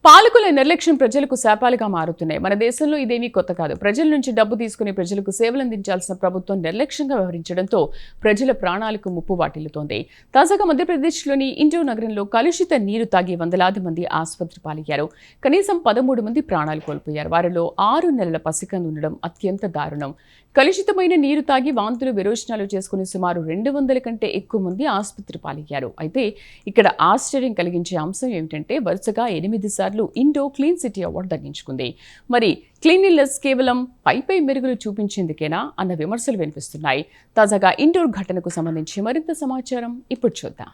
పాలకుల నిర్లక్ష్యం ప్రజలకు శాపాలుగా మారుతున్నాయి. మన దేశంలో ఇదేమీ కొత్త కాదు. ప్రజల నుంచి డబ్బు తీసుకుని ప్రజలకు సేవలందించాల్సిన ప్రభుత్వం నిర్లక్ష్యంగా వ్యవహరించడంతో ప్రజల ప్రాణాలకు ముప్పు వాటిల్లుతోంది. తాజాగా మధ్యప్రదేశ్లోని ఇండోర్ నగరంలో కలుషిత నీరు తాగి వందలాది మంది ఆసుపత్రి పాలయ్యారు. కనీసం 13 మంది ప్రాణాలు కోల్పోయారు. వారిలో 6 నెలల పసికందు ఉండడం అత్యంత దారుణం. కలుషితమైన నీరు తాగి వాంతులు విరోచనాలు చేసుకుని సుమారు 200 కంటే ఎక్కువ మంది ఆసుపత్రి పాలయ్యారు. అయితే ఇక్కడ ఆశ్చర్యం కలిగించే అంశం ఏమిటంటే వరుసగా 8 సార్లు ఇండోర్ క్లీన్ సిటీ అవార్డు దక్కించుకుంది. మరి క్లీన్లీనెస్ కేవలం పై మెరుగులు చూపించేందుకేనా అన్న విమర్శలు వినిపిస్తున్నాయి. తాజాగా ఇండోర్ ఘటనకు సంబంధించి మరింత సమాచారం ఇప్పుడు చూద్దాం.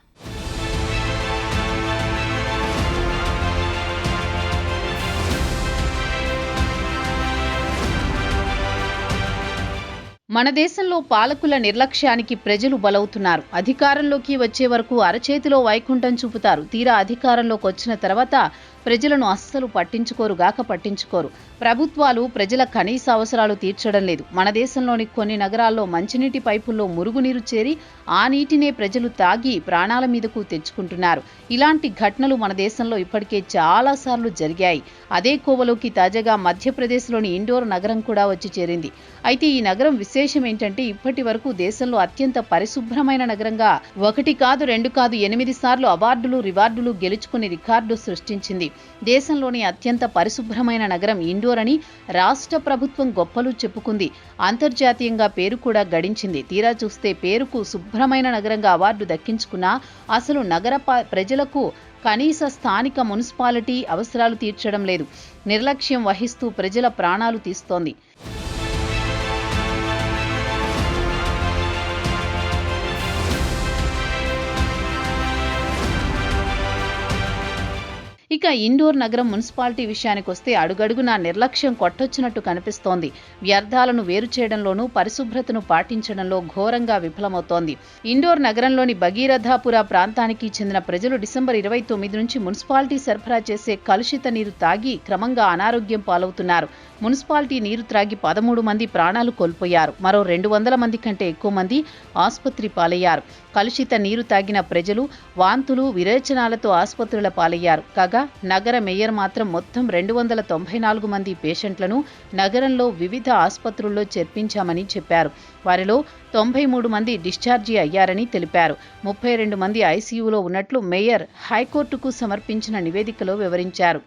మన దేశంలో పాలకుల నిర్లక్ష్యానికి ప్రజలు బలవుతున్నారు. అధికారంలోకి వచ్చే వరకు అరచేతిలో వైకుంఠం చూపుతారు. తీరా అధికారంలోకి వచ్చిన తర్వాత ప్రజలను అస్సలు పట్టించుకోరు. ప్రభుత్వాలు ప్రజల కనీస అవసరాలు తీర్చడం లేదు. మన దేశంలోని కొన్ని నగరాల్లో మంచినీటి పైపుల్లో మురుగునీరు చేరి ఆ నీటినే ప్రజలు తాగి ప్రాణాల మీదకు తెచ్చుకుంటున్నారు. ఇలాంటి ఘటనలు మన దేశంలో ఇప్పటికే చాలాసార్లు జరిగాయి. అదే కోవలోకి తాజాగా మధ్యప్రదేశ్లోని ఇండోర్ నగరం కూడా వచ్చి చేరింది. అయితే ఈ నగరం విశేషం ఏంటంటే ఇప్పటి వరకు దేశంలో అత్యంత పరిశుభ్రమైన నగరంగా 1 కాదు 2 కాదు 8 సార్లు అవార్డులు రివార్డులు గెలుచుకుని రికార్డు సృష్టించింది. దేశంలోని అత్యంత పరిశుభ్రమైన నగరం ఇండోర్ అని రాష్ట్ర ప్రభుత్వం గొప్పలు చెప్పుకుంది. అంతర్జాతీయంగా పేరు కూడా గడించింది. తీరా చూస్తే పేరుకు శుభ్రమైన నగరంగా అవార్డు దక్కించుకున్నా అసలు నగర ప్రజలకు కనీస స్థానిక మున్సిపాలిటీ అవసరాలు తీర్చడం లేదు. నిర్లక్ష్యం వహిస్తూ ప్రజల ప్రాణాలు తీస్తోంది. ఇక ఇండోర్ నగరం మున్సిపాలిటీ విషయానికి వస్తే అడుగడుగునా నిర్లక్ష్యం కొట్టొచ్చినట్టు కనిపిస్తోంది. వ్యర్థాలను వేరు చేయడంలోనూ పరిశుభ్రతను పాటించడంలో ఘోరంగా విఫలమవుతోంది. ఇండోర్ నగరంలోని భగీరథపుర ప్రాంతానికి చెందిన ప్రజలు డిసెంబర్ 29 నుంచి మున్సిపాలిటీ సరఫరా చేసే కలుషిత నీరు తాగి క్రమంగా అనారోగ్యం పాలవుతున్నారు. మున్సిపాలిటీ నీరు త్రాగి 13 మంది ప్రాణాలు కోల్పోయారు. మరో 200 మంది కంటే ఎక్కువ మంది ఆసుపత్రి పాలయ్యారు. కలుషిత నీరు తాగిన ప్రజలు వాంతులు విరేచనాలతో ఆసుపత్రుల పాలయ్యారు. కాగా నగర మేయర్ మాత్రం మొత్తం 294 మంది పేషెంట్లను నగరంలో వివిధ ఆసుపత్రుల్లో చేర్పించామని చెప్పారు. వారిలో 93 మంది డిశ్చార్జి అయ్యారని తెలిపారు. 32 మంది ఐసీయూలో ఉన్నట్లు మేయర్ హైకోర్టుకు సమర్పించిన నివేదికలో వివరించారు.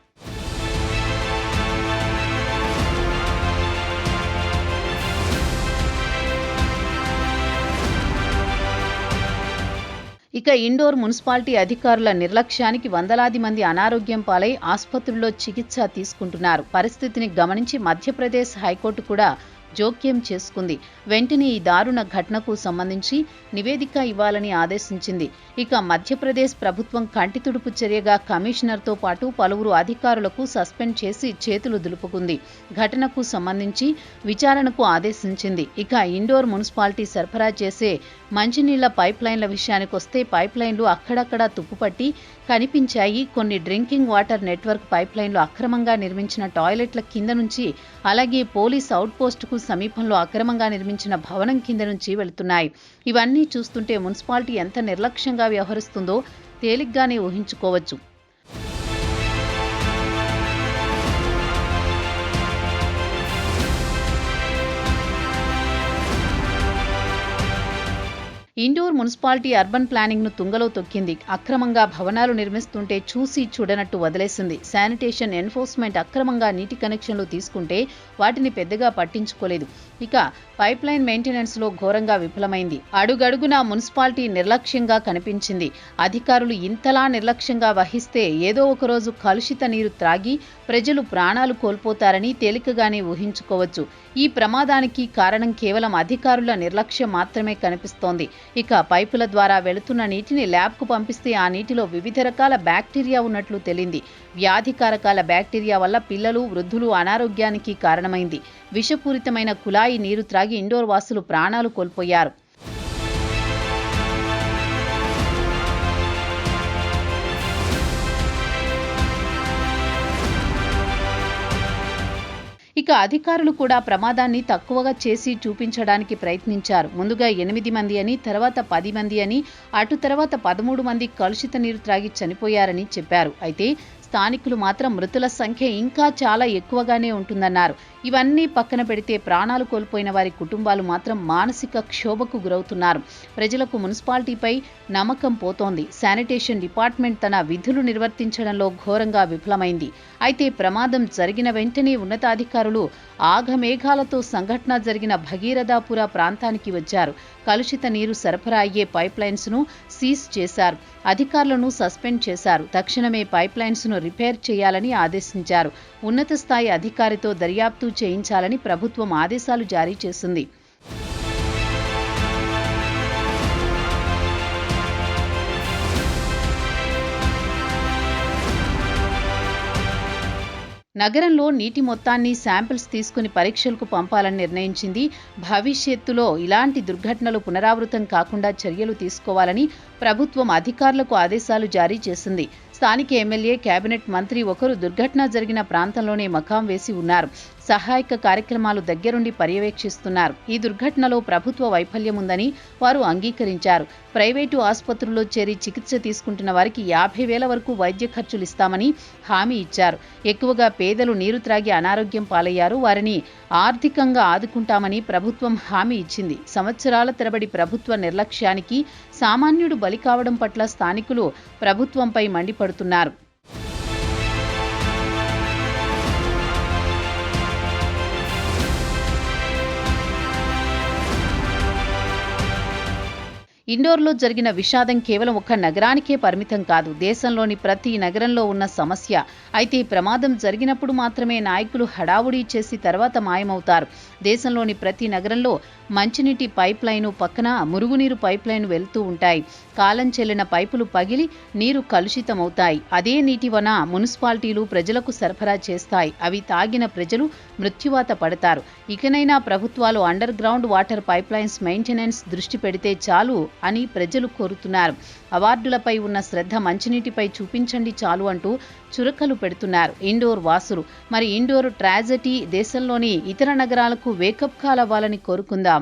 ఇక ఇండోర్ మున్సిపాలిటీ అధికారుల నిర్లక్ష్యానికి వందలాది మంది అనారోగ్యం పాలై ఆసుపత్రుల్లో చికిత్స తీసుకుంటున్నారు. పరిస్థితిని గమనించి మధ్యప్రదేశ్ హైకోర్టు కూడా జోక్యం చేసుకుంది. వెంటనే ఈ దారుణ ఘటనకు సంబంధించి నివేదిక ఇవ్వాలని ఆదేశించింది. ఇక మధ్యప్రదేశ్ ప్రభుత్వం కంటితుడుపు చర్యగా కమిషనర్తో పాటు పలువురు అధికారులకు సస్పెండ్ చేసి చేతులు దులుపుకుంది. ఘటనకు సంబంధించి విచారణకు ఆదేశించింది. ఇక ఇండోర్ మున్సిపాలిటీ సరఫరా చేసే మంచినీళ్ల పైప్ లైన్ల విషయానికి వస్తే పైప్ లైన్లు అక్కడక్కడా తుప్పుపట్టి కనిపించాయి. కొన్ని డ్రింకింగ్ వాటర్ నెట్వర్క్ పైప్ లైన్లు అక్రమంగా నిర్మించిన టాయిలెట్ల కింద నుంచి, అలాగే పోలీస్ అవుట్ పోస్టుకు సమీపంలో అక్రమంగా నిర్మించిన భవనం కింద నుంచి వెళుతున్నాయి. ఇవన్నీ చూస్తుంటే మున్సిపాలిటీ ఎంత నిర్లక్ష్యంగా వ్యవహరిస్తుందో తేలిగ్గానే ఊహించుకోవచ్చు. ఇండోర్ మున్సిపాలిటీ అర్బన్ ప్లానింగ్ ను తుంగలో తొక్కింది. అక్రమంగా భవనాలు నిర్మిస్తుంటే చూసి చూడనట్టు వదిలేసింది. శానిటేషన్ ఎన్ఫోర్స్మెంట్ అక్రమంగా నీటి కనెక్షన్లు తీసుకుంటే వాటిని పెద్దగా పట్టించుకోలేదు. ఇక పైప్ లైన్ మెయింటెనెన్స్ లో ఘోరంగా విఫలమైంది. అడుగడుగునా మున్సిపాలిటీ నిర్లక్ష్యంగా కనిపించింది. అధికారులు ఇంతలా నిర్లక్ష్యంగా వహిస్తే ఏదో ఒకరోజు కలుషిత నీరు త్రాగి ప్రజలు ప్రాణాలు కోల్పోతారని తేలికగానే ఊహించుకోవచ్చు. ఈ ప్రమాదానికి కారణం కేవలం అధికారుల నిర్లక్ష్యం మాత్రమే కనిపిస్తోంది. ఇక పైపుల ద్వారా వెళుతున్న నీటిని ల్యాబ్కు పంపిస్తే ఆ నీటిలో వివిధ రకాల బ్యాక్టీరియా ఉన్నట్లు తేలింది. వ్యాధికారకాల బ్యాక్టీరియా వల్ల పిల్లలు, వృద్ధులు అనారోగ్యానికి కారణమైంది. విషపూరితమైన కుళాయి నీరు త్రాగి ఇండోర్ వాసులు ప్రాణాలు కోల్పోయారు. ఇక అధికారులు కూడా ప్రమాదాన్ని తక్కువగా చేసి చూపించడానికి ప్రయత్నించారు. ముందుగా 8 మంది అని, తర్వాత 10 మంది అని, అటు తర్వాత 13 మంది కలుషిత నీరు త్రాగి చనిపోయారని చెప్పారు. అయితే స్థానికులు మాత్రం మృతుల సంఖ్య ఇంకా చాలా ఎక్కువగానే ఉంటుందన్నారు. ఇవన్నీ పక్కన పెడితే ప్రాణాలు కోల్పోయిన వారి కుటుంబాలు మాత్రం మానసిక క్షోభకు గురవుతున్నారు. ప్రజలకు మున్సిపాలిటీపై నమ్మకం పోతోంది. శానిటేషన్ డిపార్ట్మెంట్ తన విధులు నిర్వర్తించడంలో ఘోరంగా విఫలమైంది. అయితే ప్రమాదం జరిగిన వెంటనే ఉన్నతాధికారులు ఆఘమేఘాలతో సంఘటన జరిగిన భగీరథపుర ప్రాంతానికి వచ్చారు. కలుషిత నీరు సరఫరా అయ్యే పైప్ లైన్స్ ను సీజ్ చేశారు. అధికారులను సస్పెండ్ చేశారు. తక్షణమే పైప్ లైన్స్ ను రిపేర్ చేయాలని ఆదేశించారు. ఉన్నత స్థాయి అధికారితో దర్యాప్తు చేయించాలని ప్రభుత్వం ఆదేశాలు జారీ చేసింది. నగరంలో నీటి మొత్తాన్ని శాంపిల్స్ తీసుకుని పరీక్షలకు పంపాలని నిర్ణయించింది. భవిష్యత్తులో ఇలాంటి దుర్ఘటనలు పునరావృతం కాకుండా చర్యలు తీసుకోవాలని ప్రభుత్వం అధికారులకు ఆదేశాలు జారీ చేసింది. స్థానిక ఎమ్మెల్యే, కేబినెట్ మంత్రి ఒకరు దుర్ఘటన జరిగిన ప్రాంతంలోనే మకాం వేసి ఉన్నారు. సహాయక కార్యక్రమాలు దగ్గరుండి పర్యవేక్షిస్తున్నారు. ఈ దుర్ఘటనలో ప్రభుత్వ వైఫల్యం ఉందని వారు అంగీకరించారు. ప్రైవేటు ఆసుపత్రుల్లో చేరి చికిత్స తీసుకుంటున్న వారికి 50,000 వరకు వైద్య ఖర్చులు ఇస్తామని హామీ ఇచ్చారు. ఎక్కువగా పేదలు నీరు త్రాగి అనారోగ్యం పాలయ్యారు. వారిని ఆర్థికంగా ఆదుకుంటామని ప్రభుత్వం హామీ ఇచ్చింది. సంవత్సరాల తరబడి ప్రభుత్వ నిర్లక్ష్యానికి సామాన్యుడు బలి కావడం పట్ల స్థానికులు ప్రభుత్వంపై మండిపడుతున్నారు. ఇండోర్లో జరిగిన విషాదం కేవలం ఒక్క నగరానికే పరిమితం కాదు, దేశంలోని ప్రతి నగరంలో ఉన్న సమస్య. అయితే ప్రమాదం జరిగినప్పుడు మాత్రమే నాయకులు హడావుడి చేసి తర్వాత మాయమవుతారు. దేశంలోని ప్రతి నగరంలో మంచినీటి పైప్ లైను పక్కన మురుగునీరు పైప్ లైన్ వెళ్తూ ఉంటాయి. కాలం చెల్లిన పైపులు పగిలి నీరు కలుషితమవుతాయి. అదే నీటి వన మున్సిపాలిటీలు ప్రజలకు సరఫరా చేస్తాయి. అవి తాగిన ప్రజలు మృత్యువాత పడతారు. ఇకనైనా ప్రభుత్వాలు under ground water pipe lines maintenance దృష్టి పెడితే చాలు అని ప్రజలు కోరుతున్నారు. అవార్డులపై ఉన్న శ్రద్ధ మంచినీటిపై చూపించండి చాలు అంటూ చురకలు పెడుతున్నారు ఇండోర్ వాసులు. మరి ఇండోర్ ట్రాజెడీ దేశంలోని ఇతర నగరాలకు వేకప్ కాల్ అవ్వాలని కోరుకుందాం.